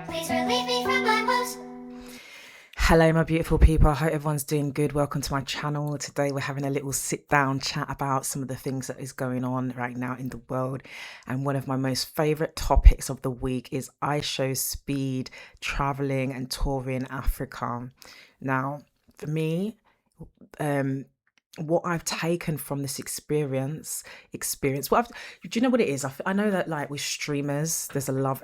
Please relieve me from my woes. Hello my beautiful people, I hope everyone's doing good. Welcome to my channel. Today we're having a little sit down chat about some of the things that is going on right now in the world, and one of my most favorite topics of the week is IShowSpeed traveling and touring Africa. Now for me, what I've taken from this experience, do you know what it is? I know that like with streamers, there's a love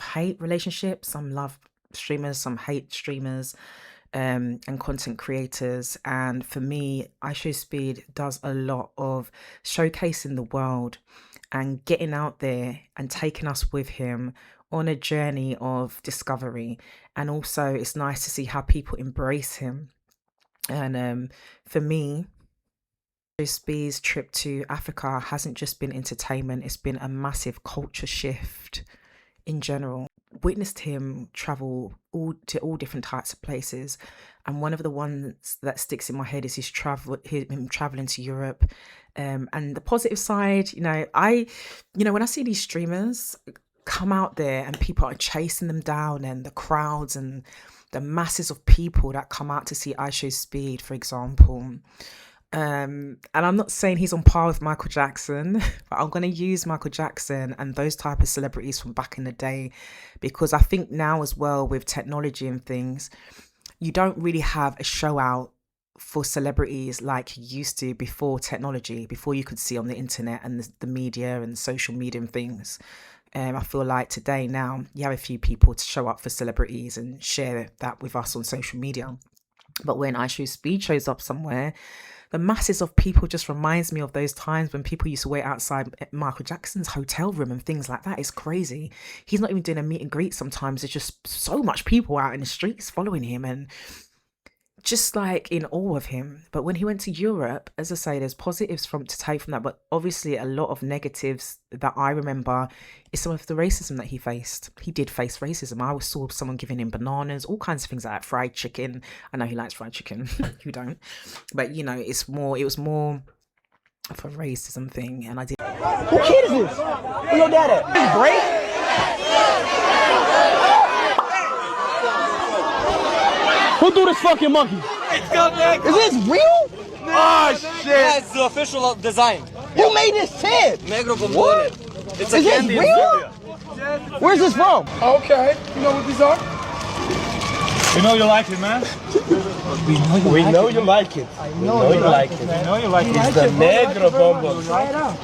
hate relationship. Some love streamers, some hate streamers, and content creators. And for me, IShowSpeed does a lot of showcasing the world and getting out there and taking us with him on a journey of discovery. And also it's nice to see how people embrace him. And for me, IShowSpeed's trip to Africa hasn't just been entertainment, it's been a massive culture shift in general. Witnessed him travel to all different types of places, and one of the ones that sticks in my head is him traveling to Europe. And the positive side, when I see these streamers come out there and people are chasing them down, and the crowds and the masses of people that come out to see IShowSpeed, for example. And I'm not saying he's on par with Michael Jackson, but I'm going to use Michael Jackson and those type of celebrities from back in the day, because I think now as well with technology and things, you don't really have a show out for celebrities like you used to before technology, before you could see on the internet and the media and social media and things. I feel like today now you have a few people to show up for celebrities and share that with us on social media. But when IShowSpeed shows up somewhere, the masses of people just reminds me of those times when people used to wait outside Michael Jackson's hotel room and things like that. It's crazy. He's not even doing a meet and greet sometimes. There's just so much people out in the streets following him and just like in awe of him. But when he went to Europe, as I say, there's positives to take from that, but obviously a lot of negatives that I remember is some of the racism that he faced. He did face racism. I always saw someone giving him bananas, all kinds of things like that, fried chicken. I know he likes fried chicken. Who don't? But it was more of a racism thing, and I did. Who kid is this? Where your dad at? His break? Who threw this fucking monkey? Is this real? Oh shit! Yeah, it's the official design. Who made this tent? Negro Bombone. It's a Is candy. this real? Where's this from? Okay, you know what these are? We know you like it, man. We know you like it. We know you like it. It's the Negro Bombone.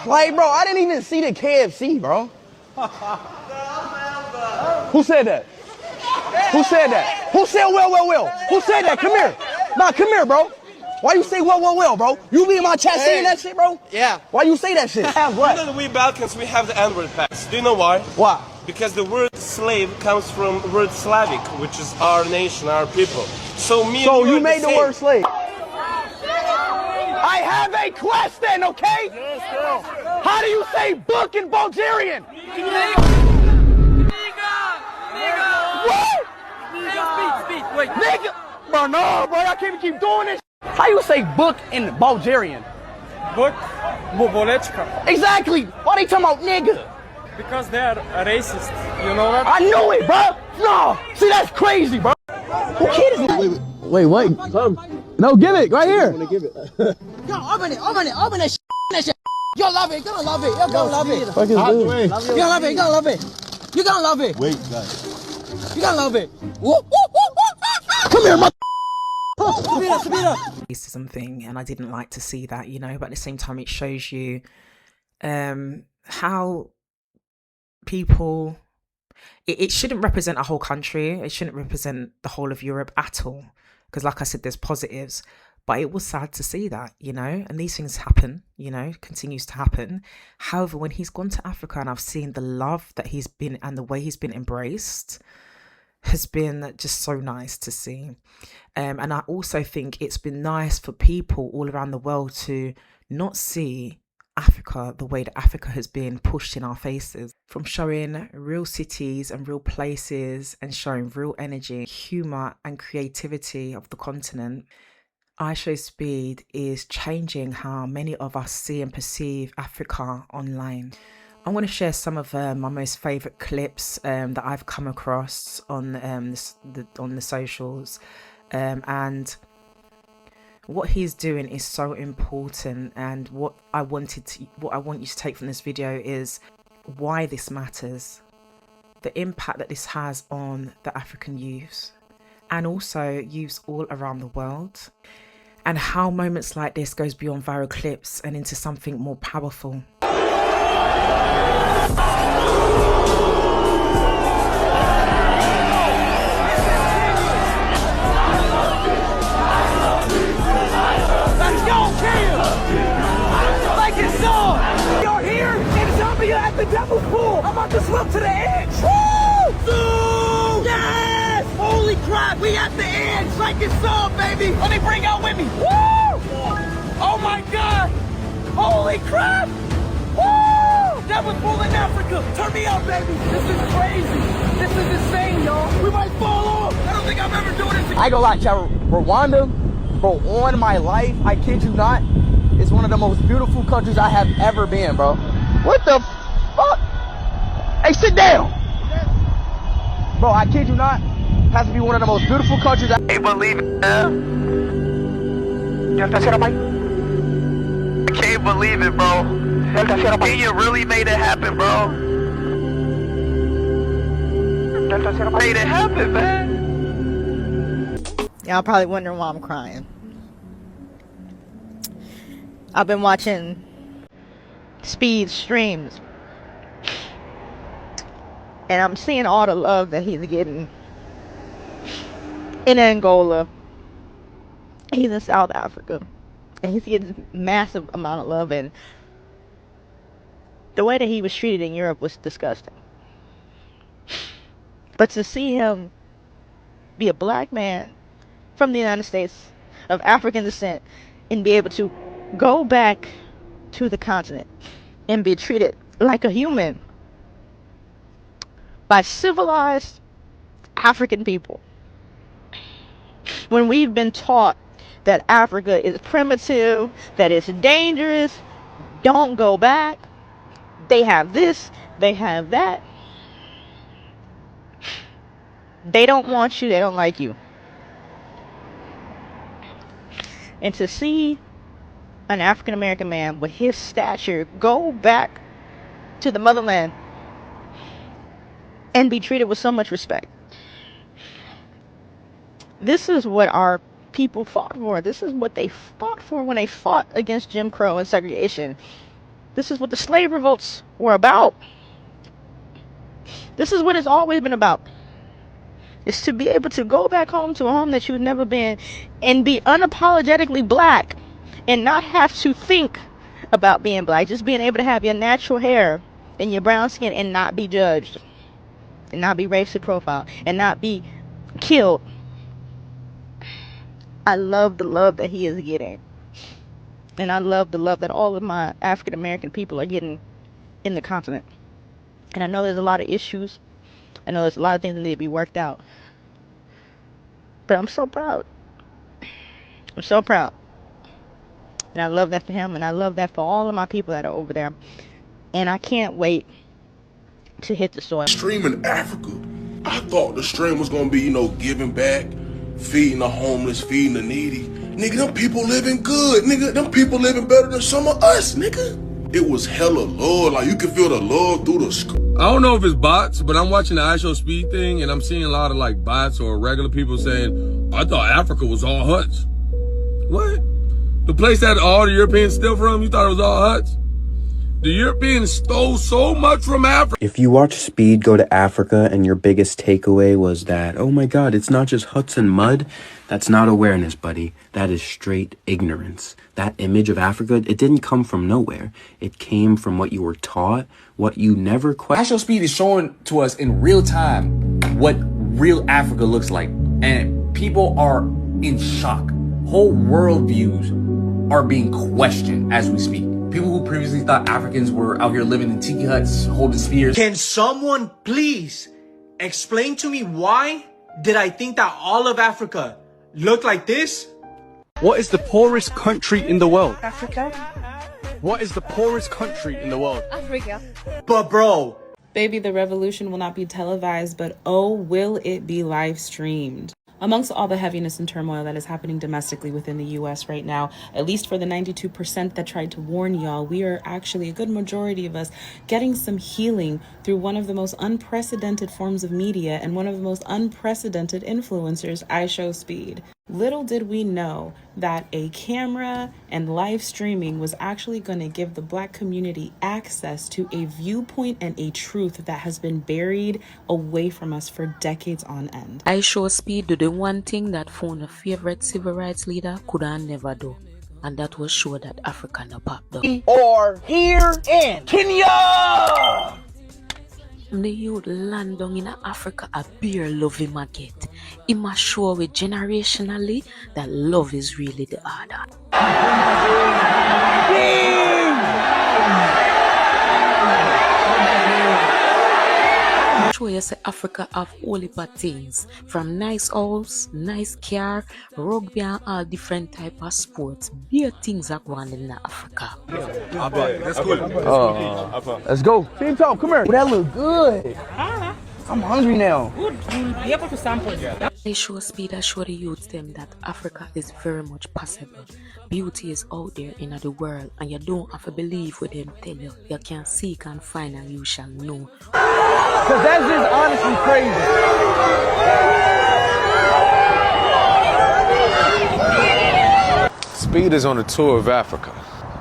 Like, bro, I didn't even see the KFC, bro. Who said that? Who said that? Who said well? Who said that? Come here. Nah, come here, bro. Why you say well, bro? You be in my chat saying that shit, bro? Yeah. Why you say that shit? What? You know, we Balkans, we have the N-word packs. Do you know why? Why? Because the word slave comes from the word Slavic, which is our nation, our people. So you made the word slave. I have a question, okay? Yes, girl. How do you say book in Bulgarian? What? Speed, wait. Nigga! Bro, no, bro, I can't even keep doing this. How you say book in Bulgarian? Book, Bubolechka. Exactly. Why they talking about nigga? Because they are racist. You know that? I knew it, bro. No, see, that's crazy, bro. Who kid is this? Wait. Come. No, give it right here. I'm gonna give it. Yo, open it, that shit. You'll love it, you're gonna love it, you're gonna love it. Fuck is You're gonna love it, you're gonna love it. You're gonna love it. Wait, guys. You're gonna love it. Come here, mother. Racism thing, and I didn't like to see that, but at the same time it shows you how people, it shouldn't represent a whole country, it shouldn't represent the whole of Europe at all, because like I said, there's positives, but it was sad to see that, and these things happen, continues to happen. However, when he's gone to Africa and I've seen the love that he's been and the way he's been embraced has been just so nice to see. And I also think it's been nice for people all around the world to not see Africa the way that Africa has been pushed in our faces, from showing real cities and real places and showing real energy, humour and creativity of the continent. IShowSpeed is changing how many of us see and perceive Africa online. I want to share some of my most favourite clips that I've come across on the socials, and what he's doing is so important. And what I want you to take from this video is why this matters, the impact that this has on the African youth and also youths all around the world, and how moments like this goes beyond viral clips and into something more powerful. At the devil's pool, I'm about to swim to the edge. Woo! Zoom! Yes! Holy crap, we at the edge, like it's so, baby. Let me bring out with me. Woo! Oh my God! Holy crap! Woo! Devil's pool in Africa. Turn me up, baby. This is crazy. This is insane, y'all. We might fall off. I don't think I'm ever doing this again. I ain't gonna lie, y'all. Rwanda, bro, on my life, I kid you not, is one of the most beautiful countries I have ever been, bro. What the fuck? Hey, sit down. Bro, I kid you not, has to be one of the most beautiful countries I can't believe it. I can't believe it, bro. Kenya really made it happen, bro. Made it happen, man. Y'all probably wondering why I'm crying. I've been watching Speed streams, and I'm seeing all the love that he's getting in Angola. He's in South Africa, and he's getting massive amount of love, and the way that he was treated in Europe was disgusting. But to see him be a black man from the United States of African descent and be able to go back to the continent and be treated like a human by civilized African people, when we've been taught that Africa is primitive, that it's dangerous, don't go back, they have this, they have that, they don't want you, they don't like you. And to see an African American man with his stature go back to the motherland and be treated with so much respect. This is what our people fought for. This is what they fought for when they fought against Jim Crow and segregation. This is what the slave revolts were about. This is what it's always been about. It's to be able to go back home to a home that you've never been and be unapologetically black and not have to think about being black. Just being able to have your natural hair and your brown skin and not be judged, and not be racially profiled, and not be killed. I love the love that he is getting, and I love the love that all of my African American people are getting in the continent. And I know there's a lot of issues, I know there's a lot of things that need to be worked out, but I'm so proud. I'm so proud. And I love that for him, and I love that for all of my people that are over there. And I can't wait to hit the soil. Stream in Africa, I thought the stream was gonna be, you know, giving back, feeding the homeless, feeding the needy. Nigga, them people living good. Nigga, them people living better than some of us, nigga. It was hella love. Like, you could feel the love through the screen. I don't know if it's bots, but I'm watching the IShowSpeed thing, and I'm seeing a lot of, like, bots or regular people saying, I thought Africa was all huts. What? The place that all the Europeans steal from, you thought it was all huts? The Europeans stole so much from Africa. If you watch Speed go to Africa and your biggest takeaway was that, oh my God, it's not just huts and mud, that's not awareness, buddy. That is straight ignorance. That image of Africa, it didn't come from nowhere. It came from what you were taught, what you never questioned. IShowSpeed is showing to us in real time what real Africa looks like. And people are in shock. Whole worldviews are being questioned as we speak. People who previously thought Africans were out here living in tiki huts, holding spears. Can someone please explain to me why did I think that all of Africa looked like this? What is the poorest country in the world? Africa. What is the poorest country in the world? Africa. But bro, Baby, the revolution will not be televised, but oh, will it be live streamed? Amongst all the heaviness and turmoil that is happening domestically within the US right now, at least for the 92% that tried to warn y'all, we are actually, a good majority of us, getting some healing through one of the most unprecedented forms of media and one of the most unprecedented influencers, IShowSpeed. Little did we know that a camera and live streaming was actually going to give the Black community access to a viewpoint and a truth that has been buried away from us for decades on end. IShowSpeed do the one thing that phone favorite civil rights leader could never do, and that was show that Africa no pop down. Or here in Kenya. The youth land down in Africa a beer love him a get. Him a show with generationally that love is really the order. Show you say Africa have all heap of things, from nice house, nice car, rugby and all different type of sports. Beer things are going in Africa. That's cool. Let's go. Team talk, come here. That look good. I'm hungry now. Be able to sample it. IShowSpeed I show the youth them that Africa is very much possible. Beauty is out there in the world, and you don't have to believe what them tell you. You can seek and find and you shall know. Cause that's just honestly crazy. Speed is on a tour of Africa.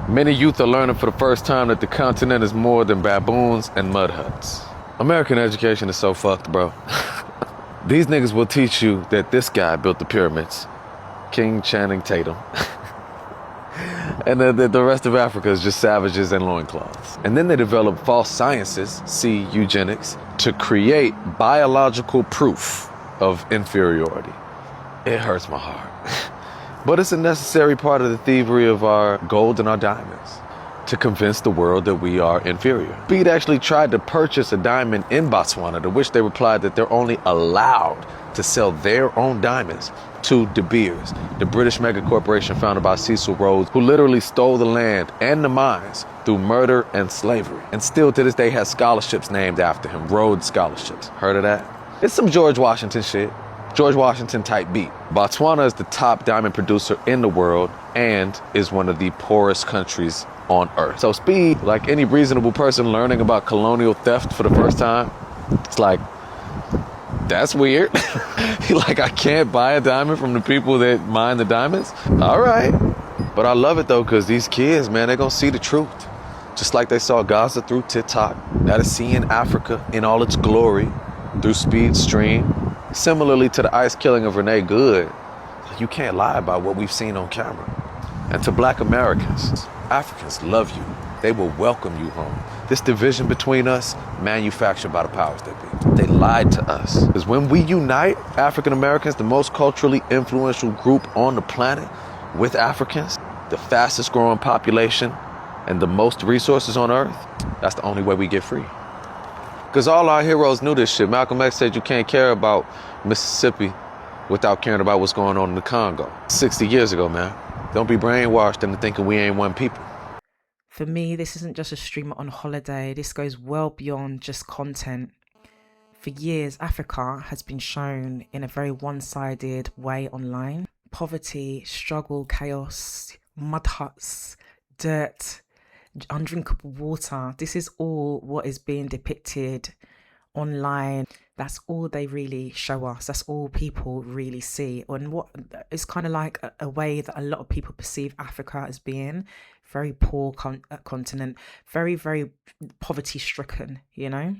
Many youth are learning for the first time that the continent is more than baboons and mud huts. American education is so fucked, bro. These niggas will teach you that this guy built the pyramids, King Channing Tatum, and that the rest of Africa is just savages and loincloths. And then they develop false sciences, see eugenics, to create biological proof of inferiority. It hurts my heart. But it's a necessary part of the thievery of our gold and our diamonds, to convince the world that we are inferior. Speed actually tried to purchase a diamond in Botswana, to which they replied that they're only allowed to sell their own diamonds to De Beers, the British mega corporation founded by Cecil Rhodes, who literally stole the land and the mines through murder and slavery, and still to this day has scholarships named after him, Rhodes Scholarships. Heard of that? It's some George Washington shit. George Washington type beat. Botswana is the top diamond producer in the world and is one of the poorest countries on earth. So Speed, like any reasonable person learning about colonial theft for the first time, it's like, that's weird. Like, I can't buy a diamond from the people that mine the diamonds? All right. But I love it though, because these kids, man, they're gonna see the truth. Just like they saw Gaza through TikTok, that is seeing Africa in all its glory through Speed Stream. Similarly to the ICE killing of Renee Good, you can't lie about what we've seen on camera. And to Black Americans, Africans love you. They will welcome you home. This division between us, manufactured by the powers that be. They lied to us. Because when we unite, African Americans, the most culturally influential group on the planet, with Africans, the fastest growing population, and the most resources on earth, that's the only way we get free. Because all our heroes knew this shit. Malcolm X said you can't care about Mississippi without caring about what's going on in the Congo. 60 years ago, man. Don't be brainwashed into thinking we ain't one people. For me, this isn't just a streamer on holiday. This goes well beyond just content. For years, Africa has been shown in a very one-sided way online. Poverty, struggle, chaos, mud huts, dirt, undrinkable water. This is all what is being depicted online. That's all they really show us. That's all people really see. And what it's kind of like a way that a lot of people perceive Africa as being very poor continent, very, very poverty stricken, you know.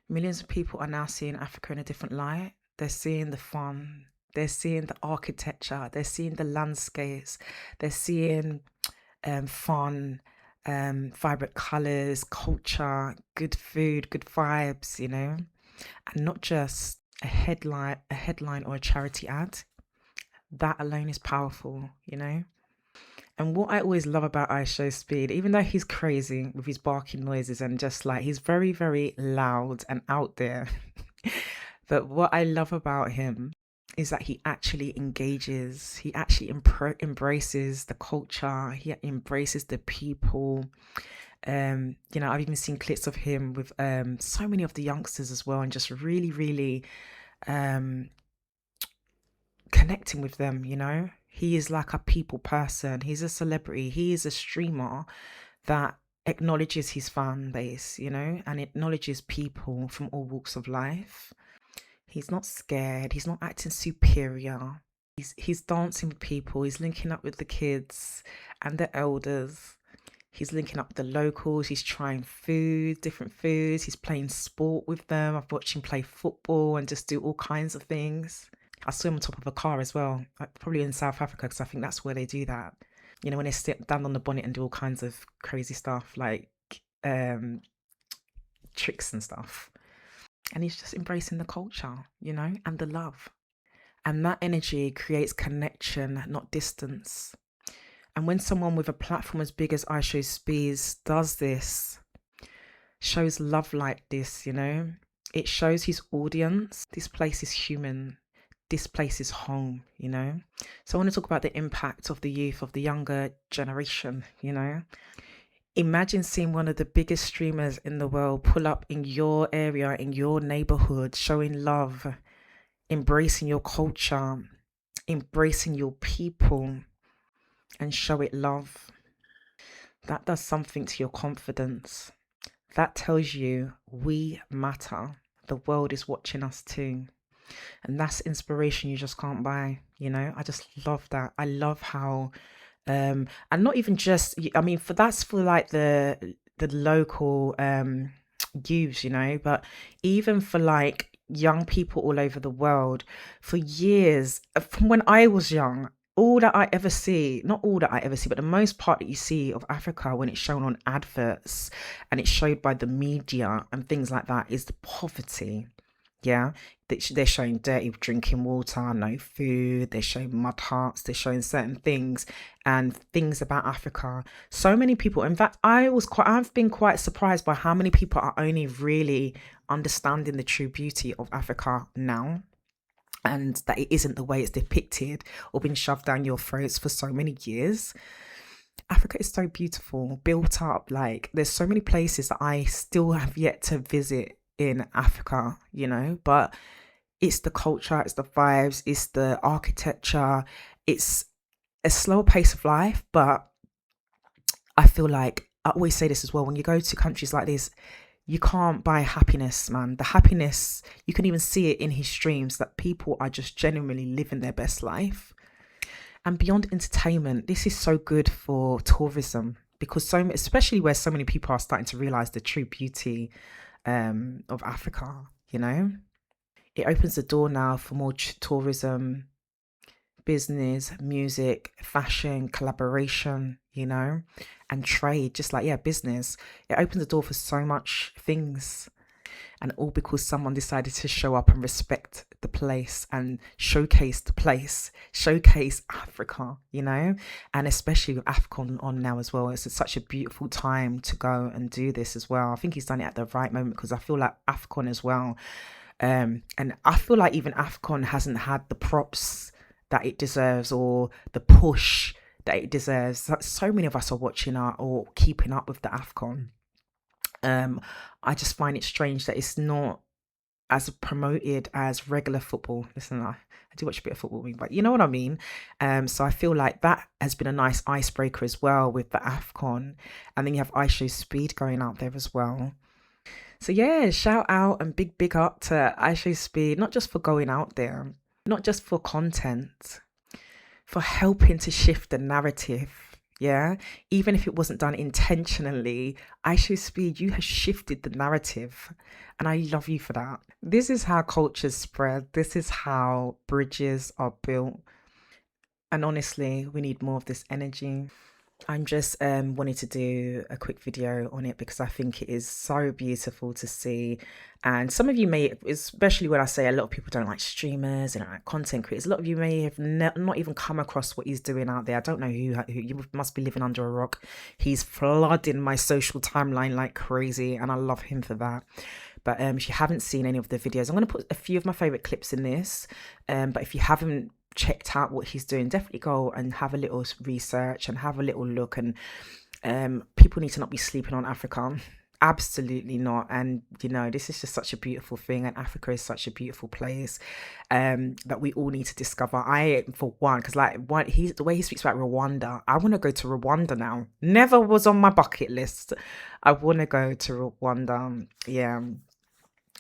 Millions of people are now seeing Africa in a different light. They're seeing the fun, they're seeing the architecture, they're seeing the landscapes, they're seeing fun, vibrant colours, culture, good food, good vibes, you know, and not just a headline or a charity ad. That alone is powerful, you know. And what I always love about IShowSpeed, even though he's crazy with his barking noises and just like he's very, very loud and out there, but what I love about him is that he actually engages, he actually embraces the culture, he embraces the people. You know, I've even seen clips of him with so many of the youngsters as well, and just really, really connecting with them. You know, he is like a people person, he's a celebrity, he is a streamer that acknowledges his fan base, you know, and acknowledges people from all walks of life. He's not scared, he's not acting superior. He's dancing with people, he's linking up with the kids and the elders. He's linking up with the locals, he's trying food, different foods, he's playing sport with them. I've watched him play football and just do all kinds of things. I saw him on top of a car as well, like probably in South Africa, because I think that's where they do that. You know, when they sit down on the bonnet and do all kinds of crazy stuff, like tricks and stuff. And he's just embracing the culture, you know, and the love. And that energy creates connection, not distance. And when someone with a platform as big as IShowSpeed does this, shows love like this, you know, it shows his audience, this place is human, this place is home, you know. So I want to talk about the impact of the youth, of the younger generation, you know. Imagine seeing one of the biggest streamers in the world pull up in your area, in your neighborhood, showing love, embracing your culture, embracing your people, and show it love. That does something to your confidence. That tells you we matter. The world is watching us too. And that's inspiration you just can't buy, you know. I just love that. I love how and not even just, I mean, that's for like the local youths, you know, but even for like young people all over the world. For years, from when I was young, all that I ever see, not all that I ever see, but the most part that you see of Africa when it's shown on adverts and it's showed by the media and things like that is the poverty. Yeah, they're showing dirty drinking water, no food, they're showing mud huts, they're showing certain things and things about Africa. So many people, in fact, I've been quite surprised by how many people are only really understanding the true beauty of Africa now, and that it isn't the way it's depicted or been shoved down your throats for so many years. Africa is so beautiful, built up, like there's so many places that I still have yet to visit in Africa, you know, but it's the culture, it's the vibes, it's the architecture, it's a slower pace of life. But I feel like, I always say this as well, when you go to countries like this, you can't buy happiness, man. The happiness, you can even see it in his streams, that people are just genuinely living their best life. And beyond entertainment, this is so good for tourism, because especially where so many people are starting to realize the true beauty of Africa, you know. It opens the door now for more tourism, business, music, fashion, collaboration, you know, and trade, just like, yeah, business. It opens the door for so much things, and all because someone decided to show up and respect the place and showcase the place, showcase Africa, you know. And especially with AFCON on now as well, it's such a beautiful time to go and do this as well. I think he's done it at the right moment, because I feel like AFCON as well, and I feel like even AFCON hasn't had the props that it deserves or the push that it deserves. So many of us are watching or keeping up with the AFCON. I just find it strange that it's not as promoted as regular football. Listen, I do watch a bit of football, but you know what I mean. So I feel like that has been a nice icebreaker as well with the AFCON, and then you have IShowSpeed going out there as well. So yeah, shout out and big up to IShowSpeed, not just for going out there, not just for content, for helping to shift the narrative. Yeah, even if it wasn't done intentionally, IShowSpeed, you have shifted the narrative, and I love you for that. This is how cultures spread. This is how bridges are built. And honestly, we need more of this energy. I'm just wanting to do a quick video on it because I think it is so beautiful to see. And some of you may, especially when I say a lot of people don't like streamers and like content creators, a lot of you may have not even come across what he's doing out there. I don't know who you must be living under a rock. He's flooding my social timeline like crazy, and I love him for that. But if you haven't seen any of the videos, I'm going to put a few of my favorite clips in this. But if you haven't checked out what he's doing, definitely go and have a little research and have a little look. And people need to not be sleeping on Africa. Absolutely not. And you know, this is just such a beautiful thing, and Africa is such a beautiful place that we all need to discover. I, for one, because like the way he speaks about Rwanda, I want to go to Rwanda now. Never was on my bucket list. I want to go to Rwanda. Yeah.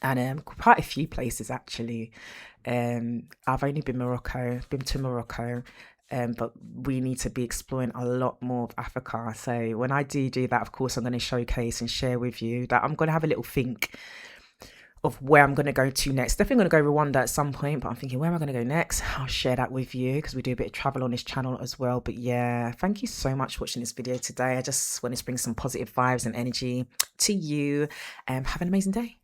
And quite a few places actually. I've only been to Morocco. But we need to be exploring a lot more of Africa. So when I do that, of course, I'm going to showcase and share with you that I'm going to have a little think of where I'm going to go to next. Definitely going to go Rwanda at some point, but I'm thinking, where am I going to go next? I'll share that with you because we do a bit of travel on this channel as well. But yeah, thank you so much for watching this video today. I just wanted to bring some positive vibes and energy to you. Have an amazing day.